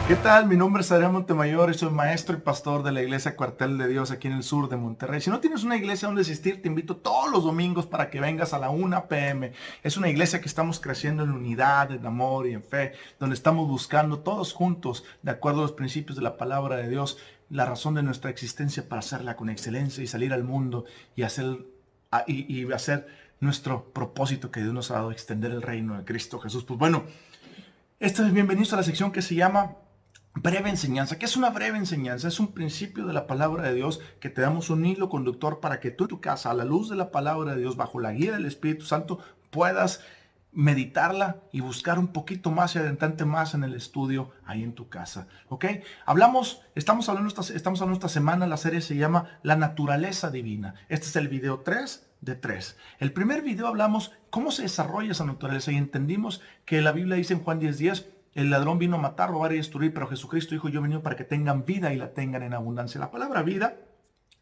¿Qué tal? Mi nombre es Adrián Montemayor y soy maestro y pastor de la iglesia Cuartel de Dios aquí en el sur de Monterrey. Si no tienes una iglesia donde asistir, te invito todos los domingos para que vengas a la 1 p.m. Es una iglesia que estamos creciendo en unidad, en amor y en fe, donde estamos buscando todos juntos, de acuerdo a los principios de la palabra de Dios, la razón de nuestra existencia para hacerla con excelencia y salir al mundo y hacer nuestro propósito que Dios nos ha dado, extender el reino de Cristo Jesús. Pues bueno, bienvenidos a la sección que se llama breve enseñanza. ¿Qué es una breve enseñanza? Es un principio de la palabra de Dios que te damos un hilo conductor para que tú en tu casa, a la luz de la palabra de Dios, bajo la guía del Espíritu Santo, puedas meditarla y buscar un poquito más y adentrarte más en el estudio ahí en tu casa. ¿Ok? Estamos hablando esta semana, la serie se llama La naturaleza divina. Este es el video 3 de 3. El primer video hablamos cómo se desarrolla esa naturaleza y entendimos que la Biblia dice en Juan 10:10, el ladrón vino a matar, robar y destruir, pero Jesucristo dijo, yo he venido para que tengan vida y la tengan en abundancia. La palabra vida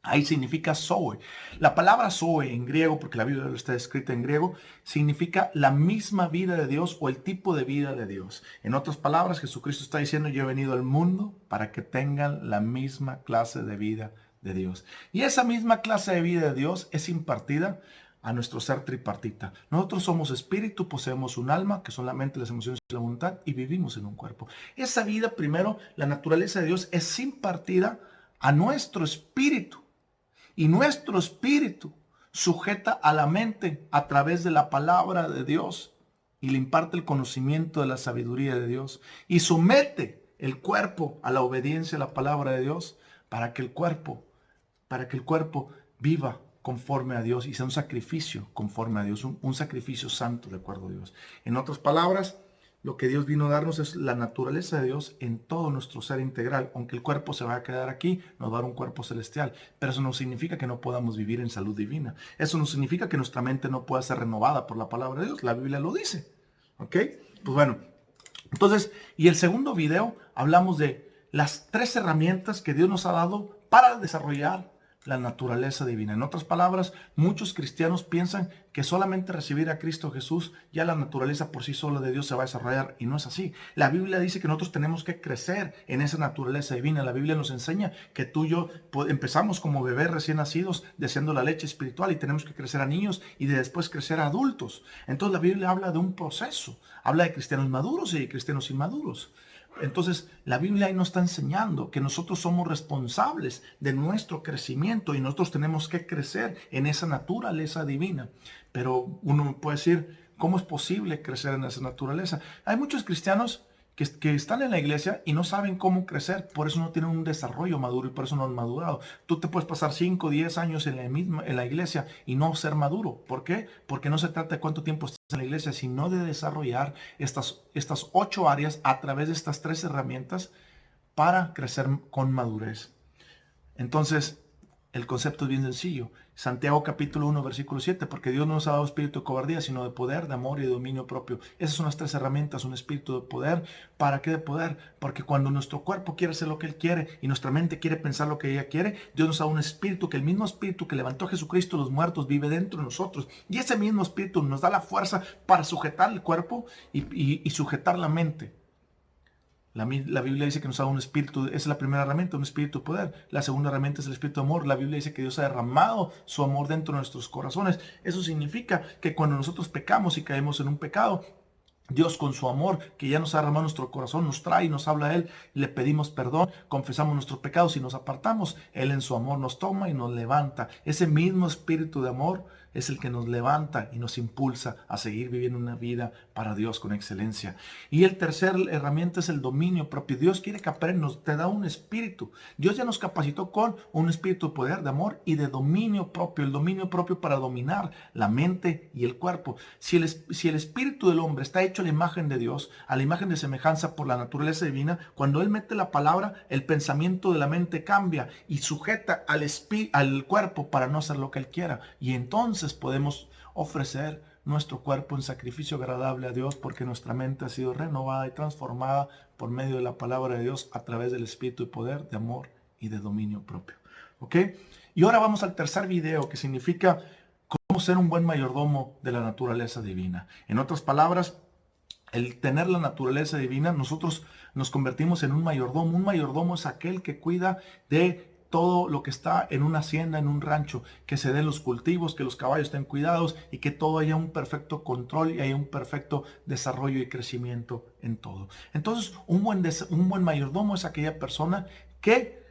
ahí significa zoe. La palabra zoe en griego, porque la Biblia está escrita en griego, significa la misma vida de Dios o el tipo de vida de Dios. En otras palabras, Jesucristo está diciendo, yo he venido al mundo para que tengan la misma clase de vida de Dios. Y esa misma clase de vida de Dios es impartida a nuestro ser tripartita. Nosotros somos espíritu, poseemos un alma, que son la mente, las emociones y la voluntad, y vivimos en un cuerpo. Esa vida, primero, la naturaleza de Dios es impartida a nuestro espíritu. Y nuestro espíritu sujeta a la mente a través de la palabra de Dios y le imparte el conocimiento de la sabiduría de Dios y somete el cuerpo a la obediencia a la palabra de Dios para que el cuerpo viva conforme a Dios y sea un sacrificio conforme a Dios, un sacrificio santo de acuerdo a Dios. En otras palabras, lo que Dios vino a darnos es la naturaleza de Dios en todo nuestro ser integral. Aunque el cuerpo se va a quedar aquí, nos va a dar un cuerpo celestial. Pero eso no significa que no podamos vivir en salud divina. Eso no significa que nuestra mente no pueda ser renovada por la palabra de Dios. La Biblia lo dice. ¿Ok? Pues bueno, entonces, y el segundo video hablamos de las 3 herramientas que Dios nos ha dado para desarrollar la naturaleza divina. En otras palabras, muchos cristianos piensan que solamente recibir a Cristo Jesús, ya la naturaleza por sí sola de Dios se va a desarrollar, y no es así. La Biblia dice que nosotros tenemos que crecer en esa naturaleza divina. La Biblia nos enseña que tú y yo empezamos como bebés recién nacidos deseando la leche espiritual y tenemos que crecer a niños y después crecer a adultos. Entonces la Biblia habla de un proceso, habla de cristianos maduros y de cristianos inmaduros. Entonces, la Biblia ahí nos está enseñando que nosotros somos responsables de nuestro crecimiento y nosotros tenemos que crecer en esa naturaleza divina. Pero uno puede decir, ¿cómo es posible crecer en esa naturaleza? Hay muchos cristianos que están en la iglesia y no saben cómo crecer, por eso no tienen un desarrollo maduro y por eso no han madurado. Tú te puedes pasar 5 o 10 años en la iglesia y no ser maduro. ¿Por qué? Porque no se trata de cuánto tiempo estás en la iglesia, sino de desarrollar estas 8 áreas a través de estas 3 herramientas para crecer con madurez. Entonces, el concepto es bien sencillo. Santiago capítulo 1, versículo 7, porque Dios no nos ha dado espíritu de cobardía, sino de poder, de amor y de dominio propio. Esas son las 3 herramientas, un espíritu de poder. ¿Para qué de poder? Porque cuando nuestro cuerpo quiere hacer lo que Él quiere y nuestra mente quiere pensar lo que ella quiere, Dios nos da un espíritu, que el mismo espíritu que levantó a Jesucristo de los muertos vive dentro de nosotros. Y ese mismo espíritu nos da la fuerza para sujetar el cuerpo y sujetar la mente. La Biblia dice que nos da un espíritu, esa es la primera herramienta, un espíritu de poder. La segunda herramienta es el espíritu de amor. La Biblia dice que Dios ha derramado su amor dentro de nuestros corazones. Eso significa que cuando nosotros pecamos y caemos en un pecado, Dios con su amor, que ya nos ha derramado nuestro corazón, nos trae y nos habla a Él, le pedimos perdón, confesamos nuestros pecados y nos apartamos. Él en su amor nos toma y nos levanta. Ese mismo espíritu de amor es el que nos levanta y nos impulsa a seguir viviendo una vida para Dios con excelencia. Y el tercer herramienta es el dominio propio. Dios quiere que aprendas, te da un espíritu. Dios ya nos capacitó con un espíritu de poder, de amor y de dominio propio. El dominio propio para dominar la mente y el cuerpo. Si el espíritu del hombre está hecho a la imagen de Dios, a la imagen de semejanza por la naturaleza divina, cuando Él mete la palabra, el pensamiento de la mente cambia y sujeta al cuerpo para no hacer lo que Él quiera. Y entonces podemos ofrecer nuestro cuerpo en sacrificio agradable a Dios porque nuestra mente ha sido renovada y transformada por medio de la palabra de Dios a través del espíritu de poder, de amor y de dominio propio. ¿Ok? Y ahora vamos al tercer video, que significa cómo ser un buen mayordomo de la naturaleza divina. En otras palabras, el tener la naturaleza divina, nosotros nos convertimos en un mayordomo. Un mayordomo es aquel que cuida de todo lo que está en una hacienda, en un rancho, que se den los cultivos, que los caballos estén cuidados y que todo haya un perfecto control y haya un perfecto desarrollo y crecimiento en todo. Entonces, un buen mayordomo es aquella persona que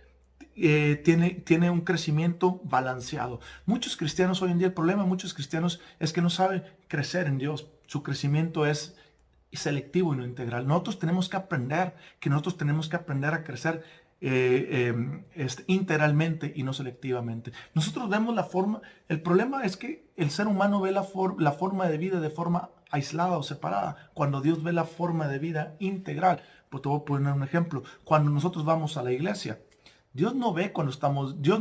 tiene un crecimiento balanceado. Muchos cristianos hoy en día, el problema de muchos cristianos es que no saben crecer en Dios. Su crecimiento es selectivo y no integral. Nosotros tenemos que aprender a crecer integralmente y no selectivamente. Nosotros vemos la forma, el problema es que el ser humano ve la forma de vida de forma aislada o separada, cuando Dios ve la forma de vida integral. Pues te voy a poner un ejemplo. Cuando nosotros vamos a la iglesia, Dios no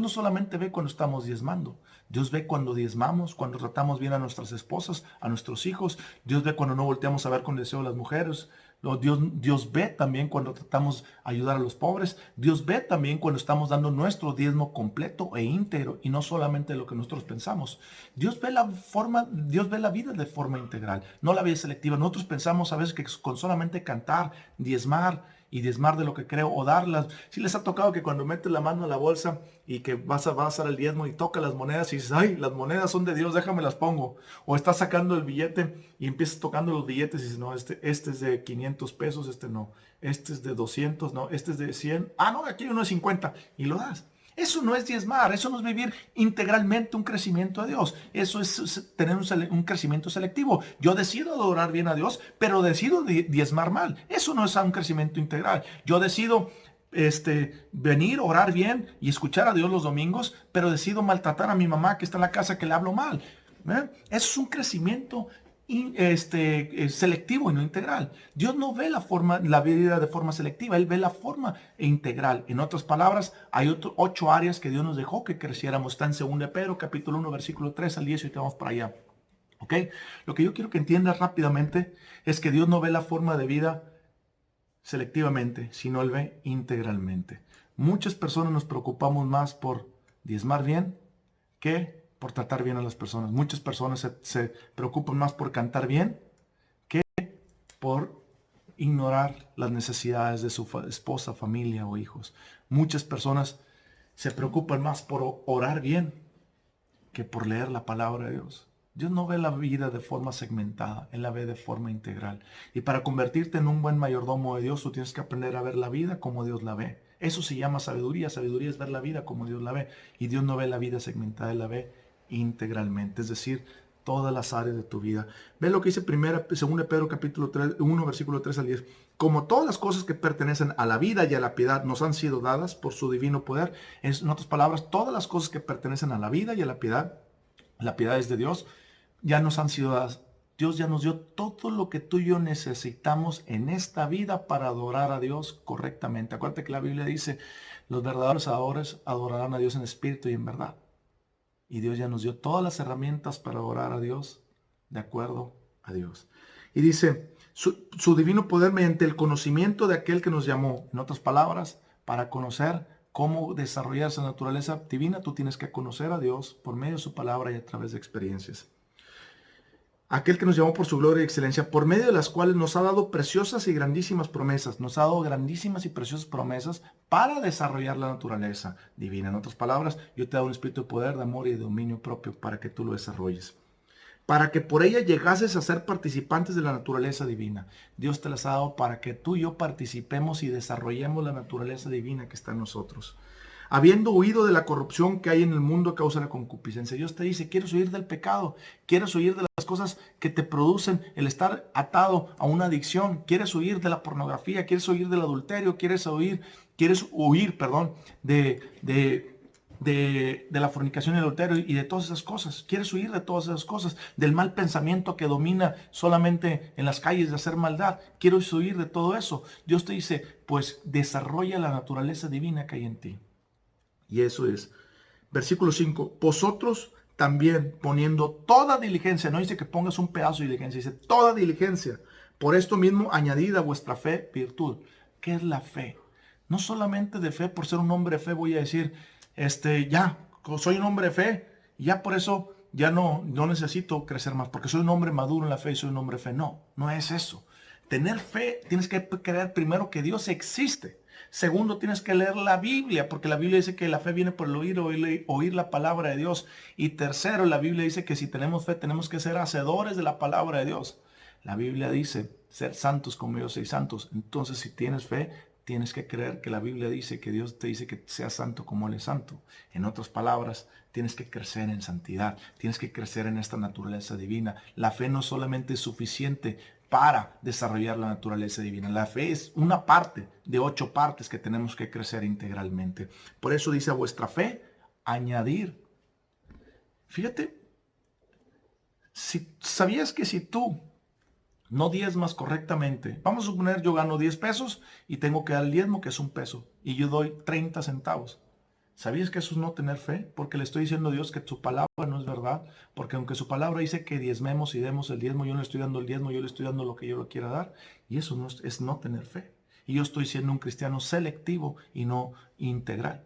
solamente ve cuando estamos diezmando. Dios ve cuando diezmamos, cuando tratamos bien a nuestras esposas, a nuestros hijos. Dios ve cuando no volteamos a ver con deseo a las mujeres. Dios ve también cuando tratamos de ayudar a los pobres. Dios ve también cuando estamos dando nuestro diezmo completo e íntegro y no solamente lo que nosotros pensamos. Dios ve la vida de forma integral, no la vida selectiva. Nosotros pensamos a veces que con solamente cantar, diezmar de lo que creo o darlas. Si les ha tocado que cuando metes la mano a la bolsa y que vas a dar el diezmo y toca las monedas y dices, ay, las monedas son de Dios, déjame las pongo. O estás sacando el billete y empiezas tocando los billetes y dices, no, este es de 500 pesos, este no. Este es de 200, no. Este es de 100. Ah, no, aquí hay uno de 50. Y lo das. Eso no es diezmar, eso no es vivir integralmente un crecimiento a Dios. Eso es tener un crecimiento selectivo. Yo decido adorar bien a Dios, pero decido diezmar mal. Eso no es un crecimiento integral. Yo decido venir, orar bien y escuchar a Dios los domingos, pero decido maltratar a mi mamá que está en la casa que le hablo mal. Eso es un crecimiento selectivo y no integral. Dios no ve la vida de forma selectiva, Él ve la forma integral. En otras palabras, hay 8 áreas que Dios nos dejó que creciéramos. Está en 2 de Pedro, capítulo 1, versículo 3 al 10, y te vamos para allá. ¿Ok? Lo que yo quiero que entiendas rápidamente es que Dios no ve la forma de vida selectivamente, sino Él ve integralmente. Muchas personas nos preocupamos más por diezmar bien que por tratar bien a las personas. Muchas personas se preocupan más por cantar bien que por ignorar las necesidades de su esposa, familia o hijos. Muchas personas se preocupan más por orar bien que por leer la palabra de Dios. Dios no ve la vida de forma segmentada, Él la ve de forma integral. Y para convertirte en un buen mayordomo de Dios, tú tienes que aprender a ver la vida como Dios la ve. Eso se llama sabiduría. Sabiduría es ver la vida como Dios la ve. Y Dios no ve la vida segmentada, Él la ve integralmente, es decir, todas las áreas de tu vida. Ve lo que dice 2 Pedro capítulo 1, versículo 3 al 10. Como todas las cosas que pertenecen a la vida y a la piedad nos han sido dadas por su divino poder, en otras palabras, todas las cosas que pertenecen a la vida y a la piedad es de Dios, ya nos han sido dadas. Dios ya nos dio todo lo que tú y yo necesitamos en esta vida para adorar a Dios correctamente. Acuérdate que la Biblia dice, los verdaderos adoradores adorarán a Dios en espíritu y en verdad. Y Dios ya nos dio todas las herramientas para adorar a Dios de acuerdo a Dios. Y dice, su divino poder mediante el conocimiento de aquel que nos llamó. En otras palabras, para conocer cómo desarrollar esa naturaleza divina, tú tienes que conocer a Dios por medio de su palabra y a través de experiencias. Aquel que nos llamó por su gloria y excelencia, por medio de las cuales nos ha dado preciosas y grandísimas promesas. Nos ha dado grandísimas y preciosas promesas para desarrollar la naturaleza divina. En otras palabras, yo te he dado un espíritu de poder, de amor y de dominio propio para que tú lo desarrolles. Para que por ella llegases a ser participantes de la naturaleza divina. Dios te las ha dado para que tú y yo participemos y desarrollemos la naturaleza divina que está en nosotros. Habiendo huido de la corrupción que hay en el mundo a causa de la concupiscencia. Dios te dice, ¿quieres huir del pecado? ¿Quieres huir de las cosas que te producen el estar atado a una adicción? ¿Quieres huir de la pornografía? ¿Quieres huir del adulterio? ¿Quieres huir de la fornicación y el adulterio y de todas esas cosas? ¿Quieres huir de todas esas cosas? Del mal pensamiento que domina solamente en las calles de hacer maldad. ¿Quieres huir de todo eso? Dios te dice, pues desarrolla la naturaleza divina que hay en ti. Y eso es. Versículo 5. Vosotros también poniendo toda diligencia. No dice que pongas un pedazo de diligencia. Dice toda diligencia. Por esto mismo añadid a vuestra fe virtud. ¿Qué es la fe? No solamente de fe, por ser un hombre de fe voy a decir, ya, soy un hombre de fe. Y ya por eso ya no necesito crecer más. Porque soy un hombre maduro en la fe y soy un hombre de fe. No, no es eso. Tener fe, tienes que creer primero que Dios existe. Segundo, tienes que leer la Biblia, porque la Biblia dice que la fe viene por el oír la palabra de Dios. Y tercero, la Biblia dice que si tenemos fe, tenemos que ser hacedores de la palabra de Dios. La Biblia dice, ser santos como yo soy santos. Entonces, si tienes fe, tienes que creer que la Biblia dice que Dios te dice que seas santo como Él es santo. En otras palabras, tienes que crecer en santidad, tienes que crecer en esta naturaleza divina. La fe no solamente es suficiente para desarrollar la naturaleza divina. La fe es una parte de 8 partes que tenemos que crecer integralmente. Por eso dice a vuestra fe, añadir. Fíjate, si sabías que si tú no diezmas correctamente, vamos a suponer yo gano 10 pesos y tengo que dar el diezmo, que es 1 peso, y yo doy 30 centavos. ¿Sabías que eso es no tener fe? Porque le estoy diciendo a Dios que su palabra no es verdad. Porque aunque su palabra dice que diezmemos y demos el diezmo, yo no le estoy dando el diezmo, yo le estoy dando lo que yo le quiera dar. Y eso no es no tener fe. Y yo estoy siendo un cristiano selectivo y no integral.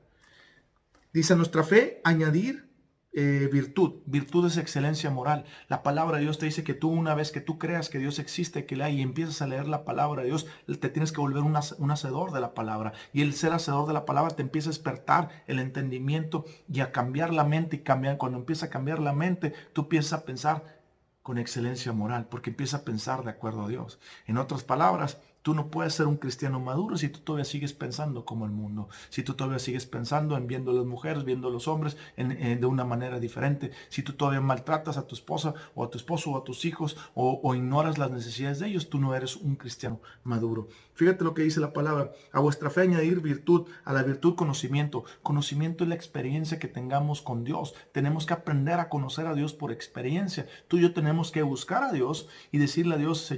Dice nuestra fe, añadir virtud. Virtud es excelencia moral. La palabra de Dios te dice que tú, una vez que tú creas que Dios existe, que la hay, y empiezas a leer la palabra de Dios, te tienes que volver un hacedor de la palabra. Y el ser hacedor de la palabra te empieza a despertar el entendimiento y a cambiar la mente. Y cuando empieza a cambiar la mente, tú empiezas a pensar con excelencia moral, porque empieza a pensar de acuerdo a Dios. En otras palabras, tú no puedes ser un cristiano maduro si tú todavía sigues pensando como el mundo, si tú todavía sigues pensando en viendo a las mujeres, viendo a los hombres de una manera diferente, si tú todavía maltratas a tu esposa o a tu esposo o a tus hijos o ignoras las necesidades de ellos, tú no eres un cristiano maduro. Fíjate lo que dice la palabra, a vuestra fe añadir virtud, a la virtud conocimiento. Conocimiento es la experiencia que tengamos con Dios. Tenemos que aprender a conocer a Dios por experiencia. Tú y yo tenemos que buscar a Dios y decirle a Dios,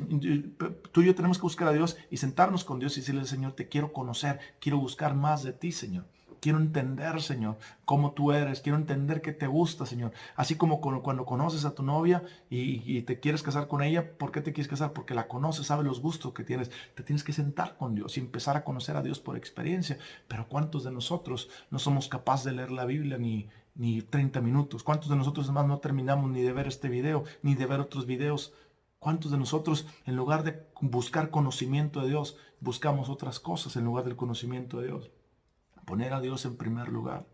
tú y yo tenemos que buscar a Dios y sentarnos con Dios y decirle, Señor, te quiero conocer, quiero buscar más de ti, Señor. Quiero entender, Señor, cómo tú eres. Quiero entender qué te gusta, Señor. Así como cuando conoces a tu novia y te quieres casar con ella, ¿por qué te quieres casar? Porque la conoces, sabes los gustos que tienes. Te tienes que sentar con Dios y empezar a conocer a Dios por experiencia. Pero ¿cuántos de nosotros no somos capaces de leer la Biblia ni 30 minutos? ¿Cuántos de nosotros además no terminamos ni de ver este video, ni de ver otros videos? ¿Cuántos de nosotros, en lugar de buscar conocimiento de Dios, buscamos otras cosas en lugar del conocimiento de Dios? Poner a Dios en primer lugar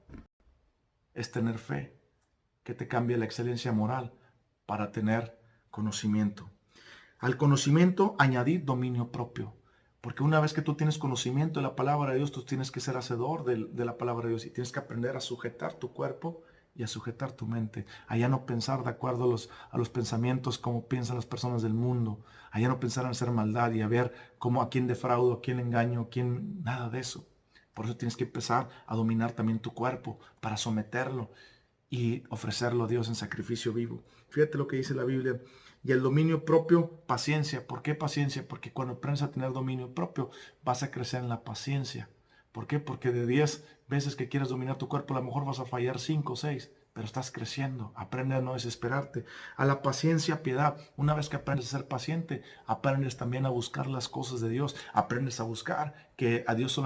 es tener fe, que te cambie la excelencia moral para tener conocimiento. Al conocimiento añadir dominio propio. Porque una vez que tú tienes conocimiento de la palabra de Dios, tú tienes que ser hacedor de la palabra de Dios y tienes que aprender a sujetar tu cuerpo y a sujetar tu mente. A ya no pensar de acuerdo a los pensamientos como piensan las personas del mundo. A ya no pensar en hacer maldad y a ver cómo a quién defraudo, a quién engaño, a quién... Nada de eso. Por eso tienes que empezar a dominar también tu cuerpo para someterlo y ofrecerlo a Dios en sacrificio vivo. Fíjate lo que dice la Biblia. Y el dominio propio, paciencia. ¿Por qué paciencia? Porque cuando aprendes a tener dominio propio, vas a crecer en la paciencia. ¿Por qué? Porque de 10 veces que quieres dominar tu cuerpo, a lo mejor vas a fallar 5 o 6, pero estás creciendo. Aprende a no desesperarte. A la paciencia, piedad. Una vez que aprendes a ser paciente, aprendes también a buscar las cosas de Dios. Aprendes a buscar que a Dios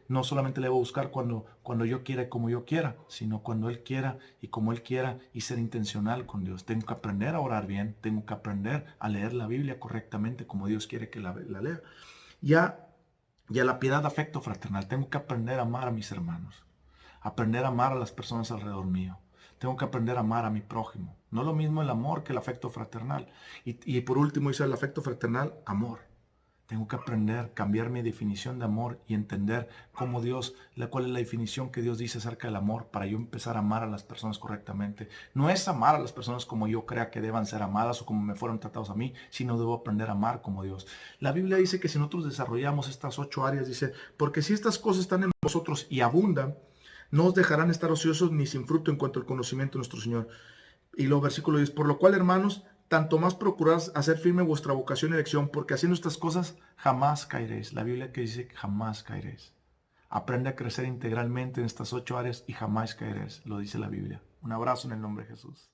no solamente le voy a buscar cuando yo quiera y como yo quiera, sino cuando Él quiera y como Él quiera, y ser intencional con Dios. Tengo que aprender a orar bien. Tengo que aprender a leer la Biblia correctamente como Dios quiere que la lea. Y a la piedad, afecto fraternal. Tengo que aprender a amar a mis hermanos. Aprender a amar a las personas alrededor mío. Tengo que aprender a amar a mi prójimo. No es lo mismo el amor que el afecto fraternal. Y por último dice el afecto fraternal, amor. Tengo que aprender, cambiar mi definición de amor y entender cómo cuál es la definición que Dios dice acerca del amor para yo empezar a amar a las personas correctamente. No es amar a las personas como yo crea que deban ser amadas o como me fueron tratados a mí, sino debo aprender a amar como Dios. La Biblia dice que si nosotros desarrollamos estas 8 áreas, dice, porque si estas cosas están en vosotros y abundan, no os dejarán estar ociosos ni sin fruto en cuanto al conocimiento de nuestro Señor. Y luego versículo 10, por lo cual, hermanos, tanto más procurad hacer firme vuestra vocación y elección, porque haciendo estas cosas jamás caeréis. La Biblia que dice que jamás caeréis. Aprende a crecer integralmente en estas 8 áreas y jamás caeréis, lo dice la Biblia. Un abrazo en el nombre de Jesús.